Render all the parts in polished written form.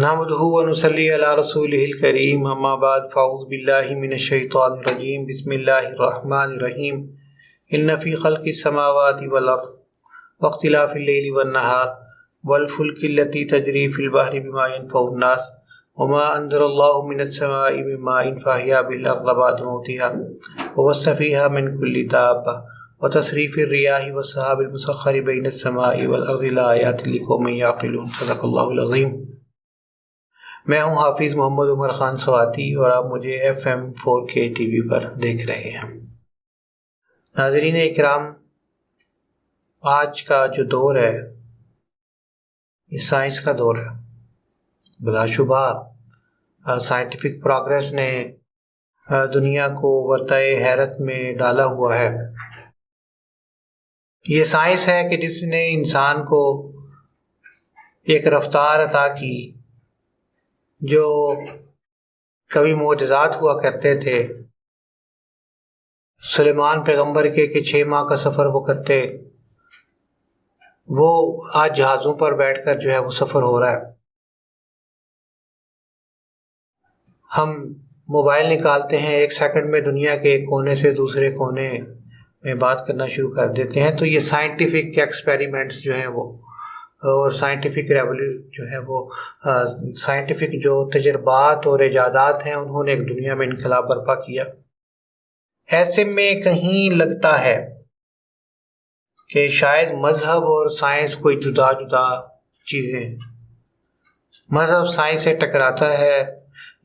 نحمده ونصلي على رسوله الكريم اما بعد فاعوذ بالله من الشيطان الرجيم بسم الله الرحمن الرحيم ان في خلق السماوات والارض واختلاف الليل والنهار والفلك التي تجري في البحر بما ينفع الناس وما انزل الله من السماء من ماء فاحيا بالارض بعد موتها وبث فيها من كل دابة وتصريف الرياح والسحاب المسخر بين السماء والارض لآيات لقوم يعقلون صدق اللہ العظیم۔ میں ہوں حافظ محمد عمر خان سواتی اور آپ مجھے FM 4K ٹی وی پر دیکھ رہے ہیں۔ ناظرین اکرام، آج کا جو دور ہے یہ سائنس کا دور ہے۔ بلا شبہ سائنٹیفک پروگریس نے دنیا کو ورطۂ حیرت میں ڈالا ہوا ہے۔ یہ سائنس ہے کہ جس نے انسان کو ایک رفتار عطا کی جو کبھی معجزات ہوا کرتے تھے۔ سلیمان پیغمبر کے 6 ماہ کا سفر وہ کرتے، وہ آج جہازوں پر بیٹھ کر جو ہے وہ سفر ہو رہا ہے۔ ہم موبائل نکالتے ہیں، 1 سیکنڈ میں دنیا کے ایک کونے سے دوسرے کونے میں بات کرنا شروع کر دیتے ہیں۔ تو یہ سائنٹیفک ایکسپیریمنٹس جو ہیں وہ اور سائنٹیفک جو ہے وہ سائنٹیفک جو تجربات اور ایجادات ہیں انہوں نے ایک دنیا میں انقلاب برپا کیا۔ ایسے میں کہیں لگتا ہے کہ شاید مذہب اور سائنس کوئی جدا جدا چیزیں ہیں۔ مذہب سائنس سے ٹکراتا ہے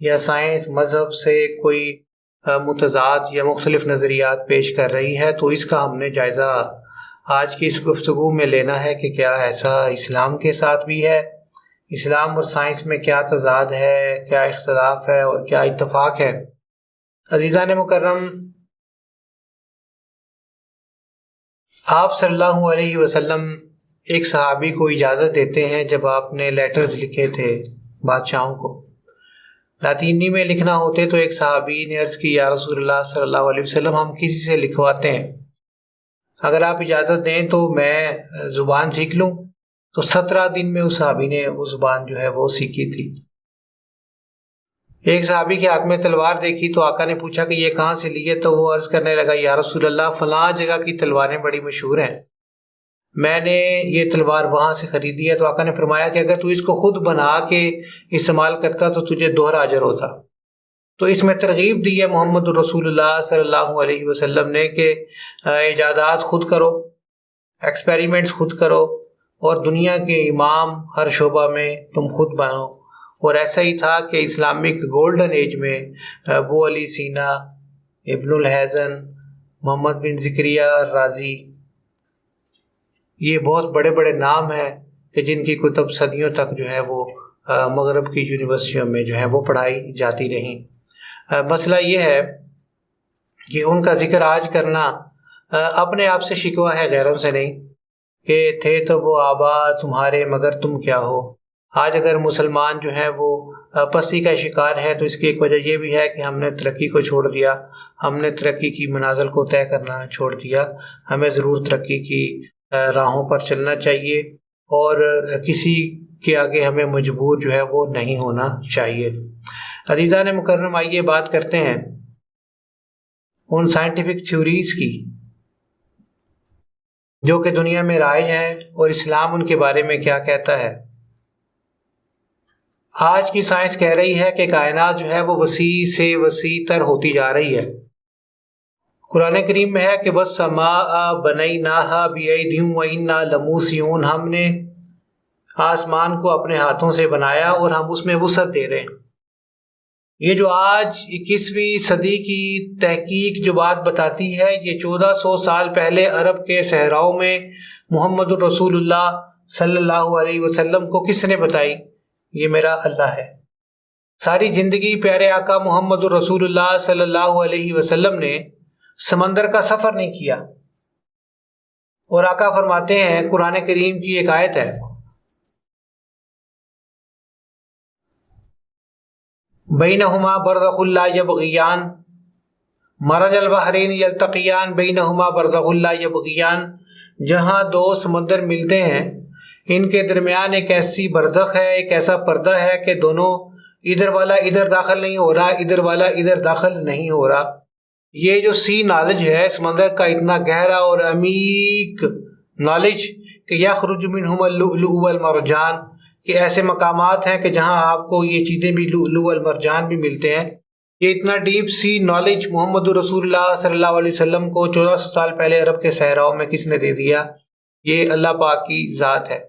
یا سائنس مذہب سے کوئی متضاد یا مختلف نظریات پیش کر رہی ہے، تو اس کا ہم نے جائزہ آج کی اس گفتگو میں لینا ہے کہ کیا ایسا اسلام کے ساتھ بھی ہے، اسلام اور سائنس میں کیا تضاد ہے، کیا اختلاف ہے اور کیا اتفاق ہے۔ عزیزان مکرم، آپ صلی اللہ علیہ وسلم ایک صحابی کو اجازت دیتے ہیں جب آپ نے لیٹرز لکھے تھے بادشاہوں کو، لاطینی میں لکھنا ہوتے، تو ایک صحابی نے عرض کی یا رسول اللہ صلی اللہ علیہ وسلم ہم کسی سے لکھواتے ہیں، اگر آپ اجازت دیں تو میں زبان سیکھ لوں۔ تو 17 دن میں اس صحابی نے وہ زبان جو ہے وہ سیکھی تھی۔ ایک صحابی کے ہاتھ میں تلوار دیکھی تو آقا نے پوچھا کہ یہ کہاں سے لی ہے، تو وہ عرض کرنے لگا یا رسول اللہ فلاں جگہ کی تلواریں بڑی مشہور ہیں، میں نے یہ تلوار وہاں سے خریدی ہے۔ تو آقا نے فرمایا کہ اگر تو اس کو خود بنا کے استعمال کرتا تو تجھے دوہرا اجر ہوتا۔ تو اس میں ترغیب دی ہے محمد رسول اللہ صلی اللہ علیہ وسلم نے کہ ایجادات خود کرو، ایکسپیریمنٹس خود کرو اور دنیا کے امام ہر شعبہ میں تم خود بنو۔ اور ایسا ہی تھا کہ اسلامک گولڈن ایج میں ابو علی سینا، ابن الحزن، محمد بن زکریا الرازی، یہ بہت بڑے بڑے نام ہیں کہ جن کی کتب صدیوں تک جو ہے وہ مغرب کی یونیورسٹیوں میں جو ہے وہ پڑھائی جاتی رہیں۔ مسئلہ یہ ہے کہ ان کا ذکر آج کرنا اپنے آپ سے شکوہ ہے، غیروں سے نہیں، کہ تھے تو وہ آبا تمہارے مگر تم کیا ہو۔ آج اگر مسلمان جو ہے وہ پستی کا شکار ہے تو اس کی ایک وجہ یہ بھی ہے کہ ہم نے ترقی کو چھوڑ دیا، ہم نے ترقی کی منازل کو طے کرنا چھوڑ دیا۔ ہمیں ضرور ترقی کی راہوں پر چلنا چاہیے اور کسی کے آگے ہمیں مجبور جو ہے وہ نہیں ہونا چاہیے۔ عزیزان مکرم، آئیے بات کرتے ہیں ان سائنٹیفک تھیوریز کی جو کہ دنیا میں رائج ہیں اور اسلام ان کے بارے میں کیا کہتا ہے۔ آج کی سائنس کہہ رہی ہے کہ کائنات جو ہے وہ وسیع سے وسیع تر ہوتی جا رہی ہے۔ قرآن کریم میں ہے کہ وَالسَّمَاءَ بَنَيْنَاهَا بِأَيْدٍ وَإِنَّا لَمُوسِعُونَ، ہم نے آسمان کو اپنے ہاتھوں سے بنایا اور ہم اس میں وسعت دے رہے ہیں۔ یہ جو آج 21ویں صدی کی تحقیق جو بات بتاتی ہے، یہ 1400 سال پہلے عرب کے صحراؤں میں محمد الرسول اللہ صلی اللہ علیہ وسلم کو کس نے بتائی؟ یہ میرا اللہ ہے۔ ساری زندگی پیارے آقا محمد الرسول اللہ صلی اللہ علیہ وسلم نے سمندر کا سفر نہیں کیا، اور آقا فرماتے ہیں، قرآن کریم کی ایک آیت ہے، بینہما برزخ لا یبغیان مرج البحرین یلتقیان بینہما برزخ لا یبغیان، جہاں 2 سمندر ملتے ہیں ان کے درمیان ایک ایسی برزخ ہے، ایک ایسا پردہ ہے کہ دونوں، ادھر والا ادھر داخل نہیں ہو رہا، ادھر والا ادھر داخل نہیں ہو رہا۔ یہ جو سی نالج ہے سمندر کا، اتنا گہرا اور عمیق نالج کہ یخرج منہم اللؤلؤ والمرجان، کہ ایسے مقامات ہیں کہ جہاں آپ کو یہ چیزیں بھی، لؤلؤ والمرجان بھی ملتے ہیں۔ یہ اتنا ڈیپ سی نالج محمد رسول اللہ صلی اللہ علیہ وسلم کو 1400 سال پہلے عرب کے صحراؤں میں کس نے دے دیا؟ یہ اللہ پاک کی ذات ہے۔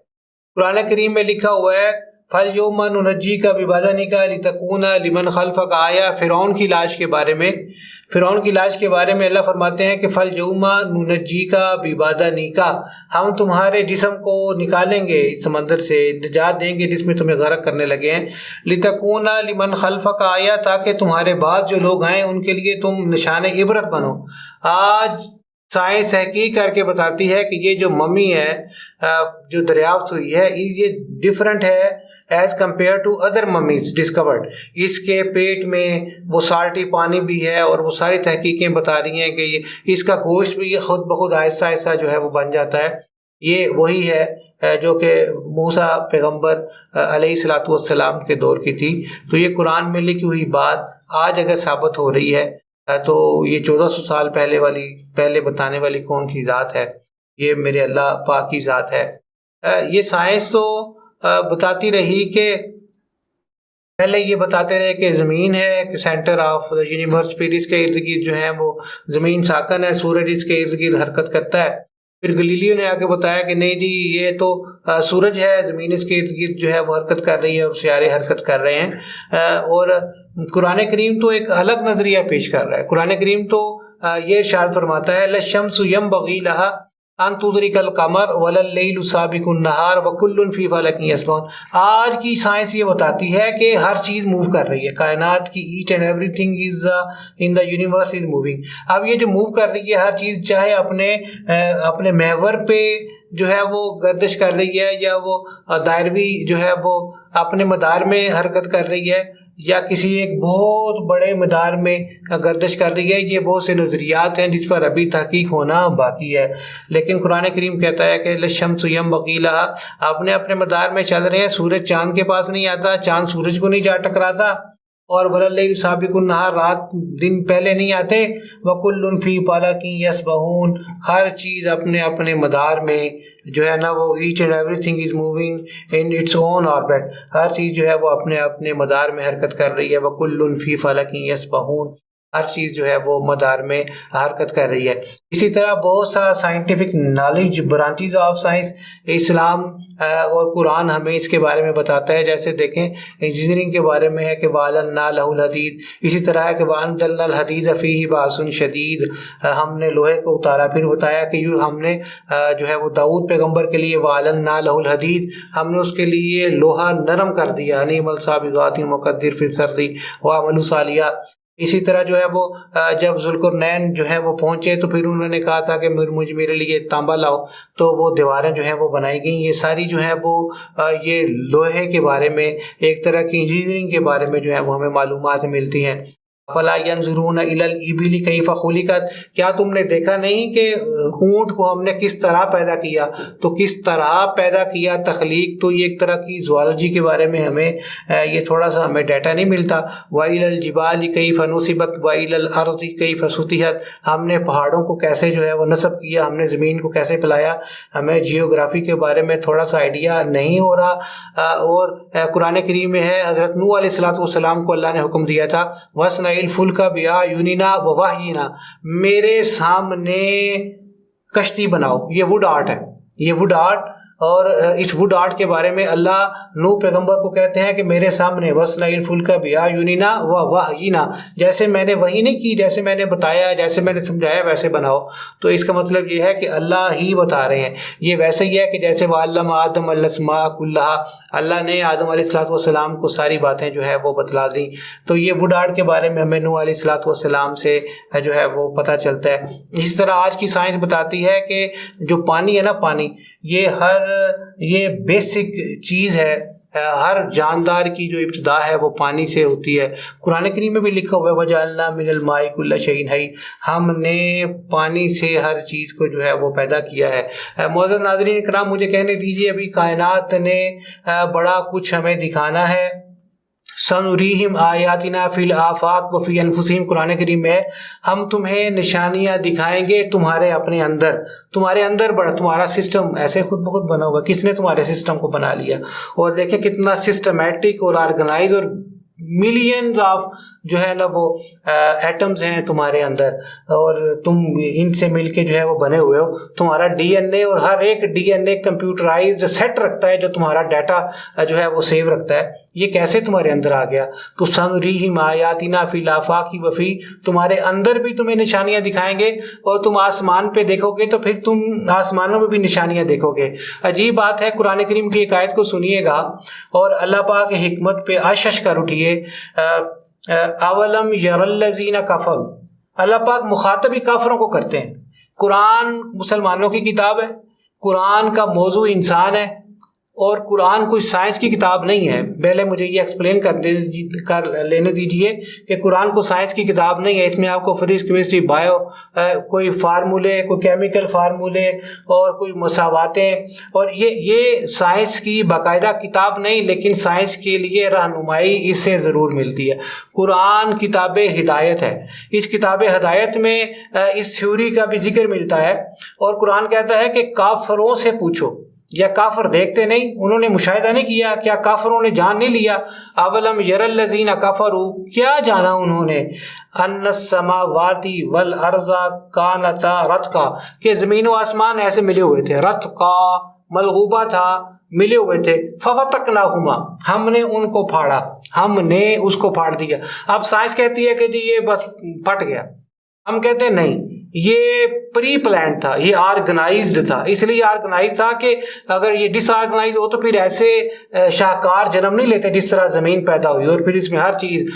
قرآن کریم میں لکھا ہوا ہے فَالْيَوْمَ نُنَجِّيكَ بِبَدَنِكَ لِتَكُونَ لِمَنْ خَلْفَكَ آیَةً، فرعون کی لاش کے بارے میں، فرعون کی لاش کے بارے میں اللہ فرماتے ہیں کہ فَالْيَوْمَ نُنَجِّيكَ بِبَدَنِكَ، ہم تمہارے جسم کو نکالیں گے اس سمندر سے، نجات دیں گے جس میں تمہیں غرق کرنے لگے ہیں، لِتَكُونَ لِمَنْ خَلْفَكَ آیَةً، تاکہ تمہارے بعد جو لوگ آئیں ان کے لیے تم نشان عبرت بنو۔ آج سائنس تحقیق کر کے بتاتی ہے کہ یہ جو ممی ہے جو دریافت ہوئی ہے، یہ ڈیفرنٹ ہے as compared to other mummies discovered. اس کے پیٹ میں وہ سالٹی پانی بھی ہے، اور وہ ساری تحقیقیں بتا رہی ہیں کہ اس کا گوشت بھی خود بخود آہستہ آہستہ جو ہے وہ بن جاتا ہے۔ یہ وہی ہے جو کہ موسیٰ پیغمبر علیہ الصلوۃ والسلام کے دور کی تھی۔ تو یہ قرآن میں لکھی ہوئی بات آج اگر ثابت ہو رہی ہے تو یہ 1400 سال پہلے بتانے والی کون سی ذات ہے؟ یہ میرے اللہ پاک کی ذات ہے۔ یہ سائنس تو بتاتی رہی کہ پہلے یہ بتاتے رہے کہ زمین ہے کہ سینٹر آف یونیورس، پھر اس کے ارد گرد جو ہے وہ زمین ساکن ہے، سورج اس کے ارد گرد حرکت کرتا ہے۔ پھر گلیلیو نے آ کے بتایا کہ نہیں جی یہ تو سورج ہے، زمین اس کے ارد گرد جو ہے وہ حرکت کر رہی ہے اور سیارے حرکت کر رہے ہیں۔ اور قرآن کریم تو ایک الگ نظریہ پیش کر رہا ہے۔ قرآن کریم تو یہ ارشاد فرماتا ہے لَلشَّمْسُ يَنبَغِي لَهَا ان تدرک القمر ولا اللیل سابق النہار وکل فی فلک یسبحون۔ آج کی سائنس یہ بتاتی ہے کہ ہر چیز موو کر رہی ہے، کائنات کی each and every thing is in the universe is moving. اب یہ جو موو کر رہی ہے ہر چیز، چاہے اپنے محور پہ جو ہے وہ گردش کر رہی ہے، یا وہ دائروی جو ہے وہ اپنے مدار میں حرکت کر رہی ہے، یا کسی ایک بہت بڑے مدار میں گردش کر رہی ہے، یہ بہت سے نظریات ہیں جس پر ابھی تحقیق ہونا باقی ہے۔ لیکن قرآن کریم کہتا ہے کہ لَلشَّمْسُ يَنبَغِي لَهَا، اپنے مدار میں چل رہے ہیں، سورج چاند کے پاس نہیں آتا، چاند سورج کو نہیں جا ٹکراتا، اور وَلَا اللَّيْلُ سَابِقُ النَّهَارِ، رات دن پہلے نہیں آتے، وَكُلٌّ فِي فَلَكٍ يَسْبَحُونَ، ہر چیز اپنے مدار میں جو ہے نا وہ each and every thing is moving in its own orbit, ہر چیز جو ہے وہ اپنے مدار میں حرکت کر رہی ہے۔ وَكُلٌّ فِي فَلَكٍ يَسْبَحُونَ، ہر چیز جو ہے وہ مدار میں حرکت کر رہی ہے۔ اسی طرح بہت سا scientific knowledge, branches of science, اسلام اور قرآن ہمیں اس کے بارے میں بتاتا ہے۔ جیسے دیکھیں انجینئرنگ کے بارے میں ہے کہ وَأَلَنَّا لَهُ الْحَدِيدَ، اسی طرح ہے کہ وَأَنزَلْنَا الْحَدِيدَ فِيهِ بَأْسٌ شَدِيدٌ، ہم نے لوہے کو اتارا۔ پھر بتایا کہ ہم نے جو ہے وہ داؤد پیغمبر کے لیے وَأَلَنَّا لَهُ الْحَدِيدَ، ہم نے اس کے لیے لوہا نرم کر دیا، نِعْمَ السَّابِغَاتِ وَقَدِّرْ فِي السَّرْدِ وَاعْمَلُوا صَالِحًا۔ اسی طرح جو ہے وہ جب ذوالقرنین جو ہے وہ پہنچے تو پھر انہوں نے کہا تھا کہ میرے لیے تانبا لاؤ، تو وہ دیواریں جو ہیں وہ بنائی گئیں۔ یہ ساری جو ہے وہ یہ لوہے کے بارے میں، ایک طرح کی انجینئرنگ کے بارے میں جو ہے وہ ہمیں معلومات ملتی ہیں۔ فَلَا يَنْظُرُونَ إِلَى الْإِبِلِ كَيْفَ خُلِقَتْ، کیا تم نے دیکھا نہیں کہ اونٹ کو ہم نے کس طرح پیدا کیا؟ تو کس طرح پیدا کیا، تخلیق تو یہ ایک طرح کی زوالوجی کے بارے میں ہمیں یہ تھوڑا سا ہمیں ڈیٹا نہیں ملتا۔ وَإِلَى الْجِبَالِ كَيْفَ نُصِبَتْ وَإِلَى الْأَرْضِ كَيْفَ سُطِحَتْ، ہم نے پہاڑوں کو کیسے جو ہے وہ نصب کیا، ہم نے زمین کو کیسے پلایا، ہمیں جیوگرافی کے بارے میں تھوڑا سا آئیڈیا نہیں ہو رہا۔ اور قرآن کریم میں ہے حضرت نوح علیہ الصلوۃ والسلام کو اللہ نے حکم دیا تھا وَاصْنَعِ الْفُلْكَ بِأَعْيُنِنَا وَوَحْيِنَا، میرے سامنے کشتی بناؤ۔ یہ ووڈ آرٹ ہے، یہ ووڈ آرٹ، اور اس ووڈ آرٹ کے بارے میں اللہ نوح پیغمبر کو کہتے ہیں کہ میرے سامنے وَاصْنَعِ الْفُلْكَ بِأَعْيُنِنَا وَوَحْيِنَا، جیسے میں نے وحی نہیں کی، جیسے میں نے بتایا، جیسے میں نے سمجھایا ویسے بناؤ۔ تو اس کا مطلب یہ ہے کہ اللہ ہی بتا رہے ہیں۔ یہ ویسے ہی ہے کہ جیسے وَعَلَّمَ آدَمَ الْأَسْمَاءَ كُلَّهَا، اللہ نے آدم علیہ الصلوۃ والسلام کو ساری باتیں جو ہے وہ بتلا دیں۔ تو یہ ووڈ آرٹ کے بارے میں ہمیں نوح علیہ الصلوۃ والسلام سے جو ہے وہ پتہ چلتا ہے۔ اسی طرح آج کی سائنس بتاتی ہے کہ جو پانی ہے نا، پانی یہ بیسک چیز ہے ہر جاندار کی جو ابتدا ہے وہ پانی سے ہوتی ہے. قرآن کریم میں بھی لکھا ہوا ہے وَجَعَلْنَا مِنَ الْمَاءِ كُلَّ شَيْءٍ حَيٍّ، ہم نے پانی سے ہر چیز کو جو ہے وہ پیدا کیا ہے. معزز ناظرین کرام، مجھے کہنے دیجیے، ابھی کائنات نے بڑا کچھ ہمیں دکھانا ہے. سنریہم آیاتنا فی الآفاق وفی انفسہم، قرآن کریم میں ہم تمہیں نشانیاں دکھائیں گے تمہارے اپنے اندر. تمہارے اندر بڑا تمہارا سسٹم ایسے خود بخود بنا ہوا، کس نے تمہارے سسٹم کو بنا لیا؟ اور دیکھیں کتنا سسٹمیٹک اور آرگنائز، اور ملینز آف جو ہے نا وہ ایٹمز ہیں تمہارے اندر، اور تم ان سے مل کے جو ہے وہ بنے ہوئے ہو. تمہارا ڈی این اے، اور ہر ایک ڈی این اے کمپیوٹرائزڈ سیٹ رکھتا ہے جو تمہارا ڈیٹا جو ہے وہ سیو رکھتا ہے. یہ کیسے تمہارے اندر آ گیا؟ تو سنریہم آیاتنا فی الآفاق وفی، تمہارے اندر بھی تمہیں نشانیاں دکھائیں گے، اور تم آسمان پہ دیکھو گے تو پھر تم آسمانوں میں بھی نشانیاں دیکھو گے. عجیب بات ہے، قرآن کریم کی ایک آیت کو سنیے گا اور اللہ پاک کی حکمت پہ اشش کر اٹھیے. اولم یر الذین کفروا، اللہ پاک مخاطب ہی کافروں کو کرتے ہیں. قرآن مسلمانوں کی کتاب ہے، قرآن کا موضوع انسان ہے، اور قرآن کوئی سائنس کی کتاب نہیں ہے. پہلے مجھے یہ ایکسپلین کر لینے دیجئے کہ قرآن کو سائنس کی کتاب نہیں ہے. اس میں آپ کو فزکس، کیمسٹری، بایو، کوئی فارمولے، کوئی کیمیکل فارمولے اور کوئی مساواتیں، اور یہ سائنس کی باقاعدہ کتاب نہیں، لیکن سائنس کے لیے رہنمائی اس سے ضرور ملتی ہے. قرآن کتاب ہدایت ہے. اس کتاب ہدایت میں اس تھیوری کا بھی ذکر ملتا ہے، اور قرآن کہتا ہے کہ کافروں سے پوچھو. یا کافر دیکھتے نہیں؟ انہوں نے مشاہدہ نہیں کیا؟ کیا کافروں نے جان نہیں لیا؟ اولم یر الذین کفروا، کیا جانا انہوں نے؟ ان السماوات والارض کانتا رتقا، کہ زمین و آسمان ایسے ملے ہوئے تھے. رتقا ملغوبہ تھا، ملے ہوئے تھے. ففتقناہما، ہم نے ان کو پھاڑا، ہم نے اس کو پھاڑ دیا. اب سائنس کہتی ہے کہ جی یہ بس پھٹ گیا، ہم کہتے ہیں نہیں، یہ پری پلان تھا، یہ آرگنائزڈ تھا. اس لیے آرگنائز تھا کہ اگر یہ ڈس آرگنائز ہو تو پھر ایسے شاہکار جنم نہیں لیتے جس طرح زمین پیدا ہوئی. اور پھر اس میں ہر چیز،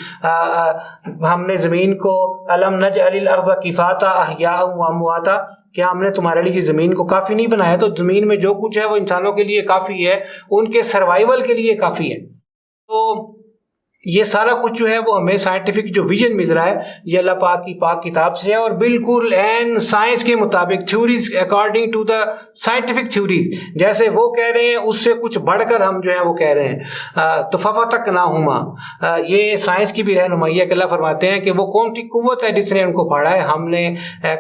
ہم نے زمین کو الم نجعل الارض کفاتا احیاء و امواتا، کہ ہم نے تمہارے لیے زمین کو کافی نہیں بنایا. تو زمین میں جو کچھ ہے وہ انسانوں کے لیے کافی ہے، ان کے سروائیول کے لیے کافی ہے. تو یہ سارا کچھ جو ہے وہ ہمیں سائنٹیفک جو ویژن مل رہا ہے یہ اللہ پاک کی پاک کتاب سے ہے، اور بالکل این سائنس کے مطابق، theories according to the scientific theories, جیسے وہ کہہ رہے ہیں اس سے کچھ بڑھ کر ہم جو ہے وہ کہہ رہے ہیں. تو ففتقناہما، یہ سائنس کی بھی رہنمائی ہے کہ اللہ فرماتے ہیں کہ وہ کون سی قوت ہے جس نے ان کو پھاڑا ہے؟ ہم نے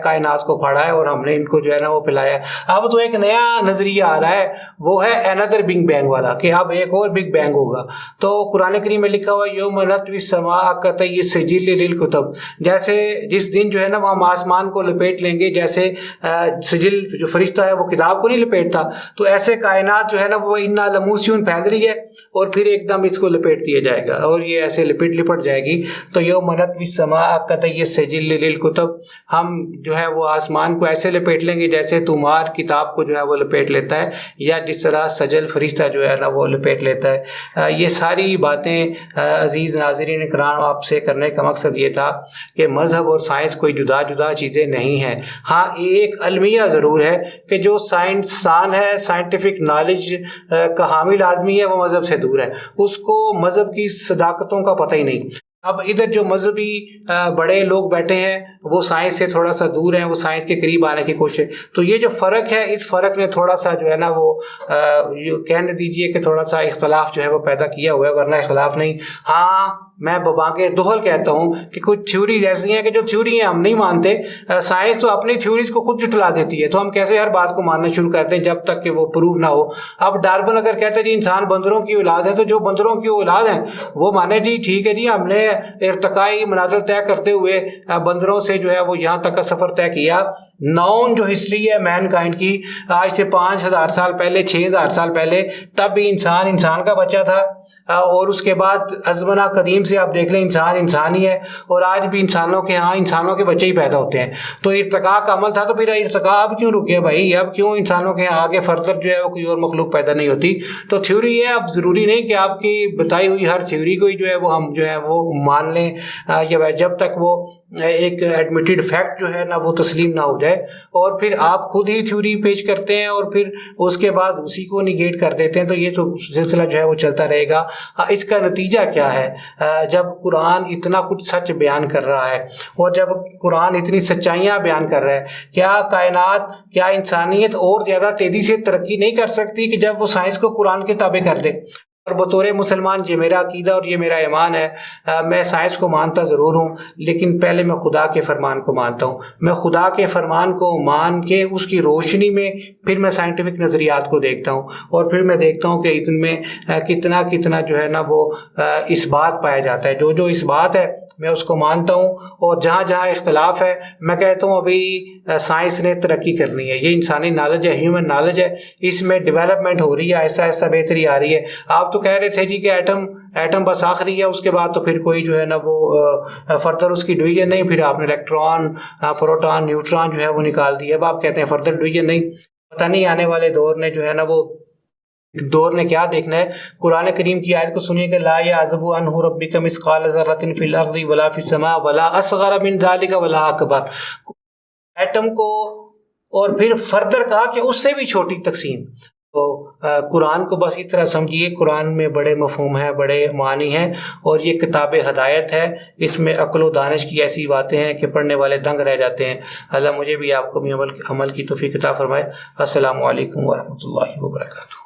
کائنات کو پھاڑا ہے اور ہم نے ان کو جو ہے نا وہ پلایا ہے. اب تو ایک نیا نظریہ آ رہا ہے، وہ ہے اندر بگ بینگ والا، کہ اب ایک اور بگ بینگ ہوگا. تو قرآن کریم میں لکھا ہوا یوم نطوی السماء کطی السجل للکتب، جیسے جس دن جو ہے نا وہ ہم آسمان کو لپیٹ لیں گے، جیسے سجل جو فرشتہ ہے وہ کتاب کو نہیں لپیٹتا، تو ایسے کائنات جو ہے نا وہ انا لموسیون پھیل رہی ہے، اور پھر ایک دم اس کو لپیٹ دیا جائے گا، اور یہ ایسے لپٹ جائے گی. تو یوم نطوی السماء کطی السجل للکتب، ہم جو ہے وہ آسمان کو ایسے لپیٹ لیں گے جیسے تمہار کتاب کو جو ہے وہ لپیٹ لیتا ہے، یا جس طرح سجل فرشتہ جو ہے نا وہ لپیٹ لیتا ہے. یہ ساری باتیں عزیز ناظرین کرام آپ سے کرنے کا مقصد یہ تھا کہ مذہب اور سائنس کوئی جدا جدا چیزیں نہیں ہیں. ہاں ایک المیہ ضرور ہے کہ جو سائنسدان ہے، سائنٹیفک نالج کا حامل آدمی ہے، وہ مذہب سے دور ہے، اس کو مذہب کی صداقتوں کا پتہ ہی نہیں. اب ادھر جو مذہبی بڑے لوگ بیٹھے ہیں وہ سائنس سے تھوڑا سا دور ہیں، وہ سائنس کے قریب آنے کی کوشش. تو یہ جو فرق ہے، اس فرق نے تھوڑا سا جو ہے نا وہ کہنے دیجئے کہ تھوڑا سا اختلاف جو ہے وہ پیدا کیا ہوا ہے، ورنہ اختلاف نہیں. ہاں میں ببانگ دہل کہتا ہوں کہ کچھ تھیوریز ایسی ہیں کہ جو تھیوری ہیں ہم نہیں مانتے. سائنس تو اپنی تھیوریز کو خود جھٹلا دیتی ہے، تو ہم کیسے ہر بات کو ماننا شروع کرتے ہیں جب تک کہ وہ پروو نہ ہو. اب ڈارون اگر کہتے ہیں جی انسان بندروں کی اولاد ہے، تو جو بندروں کی اولاد ہیں وہ مانے جی ٹھیک ہے جی، ہم نے ارتقائی منازل طے کرتے ہوئے بندروں سے جو ہے وہ یہاں تک کا سفر طے کیا. نون جو ہسٹری ہے مین کائنڈ کی، آج سے 5000 سال پہلے، 6000 سال پہلے، تب بھی انسان کا بچہ تھا، اور اس کے بعد ازمنہ قدیم سے آپ دیکھ لیں انسان ہی ہے، اور آج بھی انسانوں کے ہاں انسانوں کے بچے ہی پیدا ہوتے ہیں. تو ارتقاء کا عمل تھا، تو پھر ارتقاء اب کیوں رکے بھائی؟ اب کیوں انسانوں کے آگے فردر جو ہے وہ کوئی اور مخلوق پیدا نہیں ہوتی؟ تو تھیوری ہے، اب ضروری نہیں کہ آپ کی بتائی ہوئی ہر تھیوری کو ہی جو ہے وہ ہم جو ہے وہ مان لیں، یا جب تک وہ ایک ایڈمیٹڈ فیکٹ جو ہے نا وہ تسلیم نہ ہو جائے، اور پھر آپ خود ہی تھیوری پیش کرتے ہیں اور پھر اس کے بعد اسی کو نگیٹ کر دیتے ہیں، تو یہ تو سلسلہ جو ہے وہ چلتا رہے گا۔ اس کا نتیجہ کیا ہے؟ جب قرآن اتنا کچھ سچ بیان کر رہا ہے اور جب قرآن اتنی سچائیاں بیان کر رہا ہے، کیا کائنات، کیا انسانیت اور زیادہ تیزی سے ترقی نہیں کر سکتی کہ جب وہ سائنس کو قرآن کے تابع کر دے؟ اور بطور مسلمان یہ میرا عقیدہ اور یہ میرا ایمان ہے، میں سائنس کو مانتا ضرور ہوں لیکن پہلے میں خدا کے فرمان کو مانتا ہوں۔ میں خدا کے فرمان کو مان کے اس کی روشنی میں پھر میں سائنٹیفک نظریات کو دیکھتا ہوں، اور پھر میں دیکھتا ہوں کہ ان میں کتنا جو ہے نا وہ اس بات پایا جاتا ہے۔ جو اس بات ہے میں اس کو مانتا ہوں، اور جہاں جہاں اختلاف ہے میں کہتا ہوں ابھی سائنس نے ترقی کرنی ہے، یہ انسانی نالج ہے، ہیومن نالج ہے، اس میں ڈیولپمنٹ ہو رہی ہے، ایسا ایسا بہتری آ رہی ہے۔ آپ تو کہہ رہے تھے جی کہ ایٹم بس آخری ہے، اس کے بعد تو پھر کوئی جو ہے نا وہ فردر اس کی ڈویژن نہیں، پھر آپ نے الیکٹران، پروٹون، نیوٹران جو ہے وہ نکال دیا، اب آپ کہتے ہیں فردر ڈویژن نہیں۔ پتہ نہیں آنے والے دور نے جو ہے نا وہ دور نے کیا دیکھنا ہے۔ قرآن کریم کی آیت کو سنیے کہ لا یعزب عنہ ربک مثقال ذرۃ فی الارض ولا فی السماء ولا اصغر من ذلک ولا اکبر۔ ایٹم کو اور پھر فردر کہا کہ اس سے بھی چھوٹی تقسیم۔ تو قرآن کو بس اس طرح سمجھیے، قرآن میں بڑے مفہوم ہیں، بڑے معنی ہیں، اور یہ کتاب ہدایت ہے، اس میں عقل و دانش کی ایسی باتیں ہیں کہ پڑھنے والے دنگ رہ جاتے ہیں۔ اللہ مجھے بھی آپ کو بھی عمل کی توفیق عطا فرمائے۔ السلام علیکم ورحمۃ اللہ وبرکاتہ۔